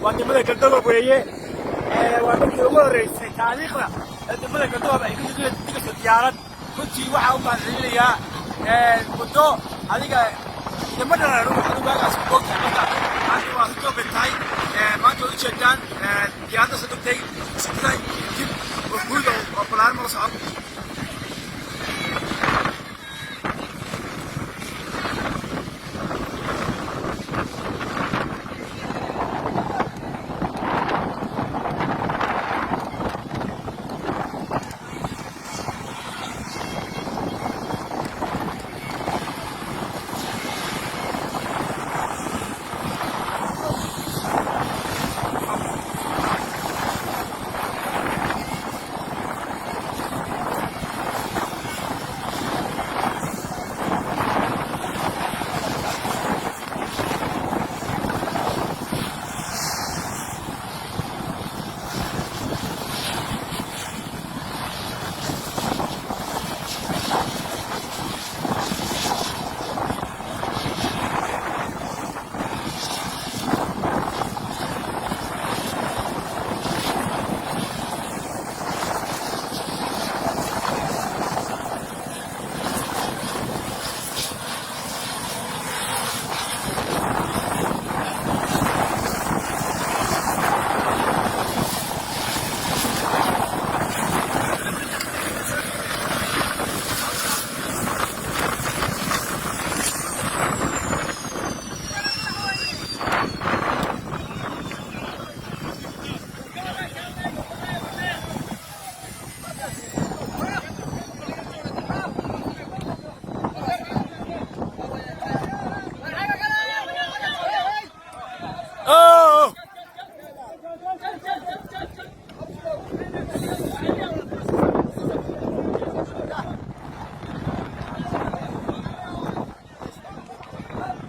wadamada Galdoba weeye waa markii ugu horeysay taariikhda wadamada Galdoba ay ku digayso diyaarad runtii waxa uu baahinayaa muddo adiga wadamada waxaagaas ku ogtahay marka maanta waa soo betay maanta u jeedaan diyaaradda soo degtay sidii dib u guud oo balaan ma socon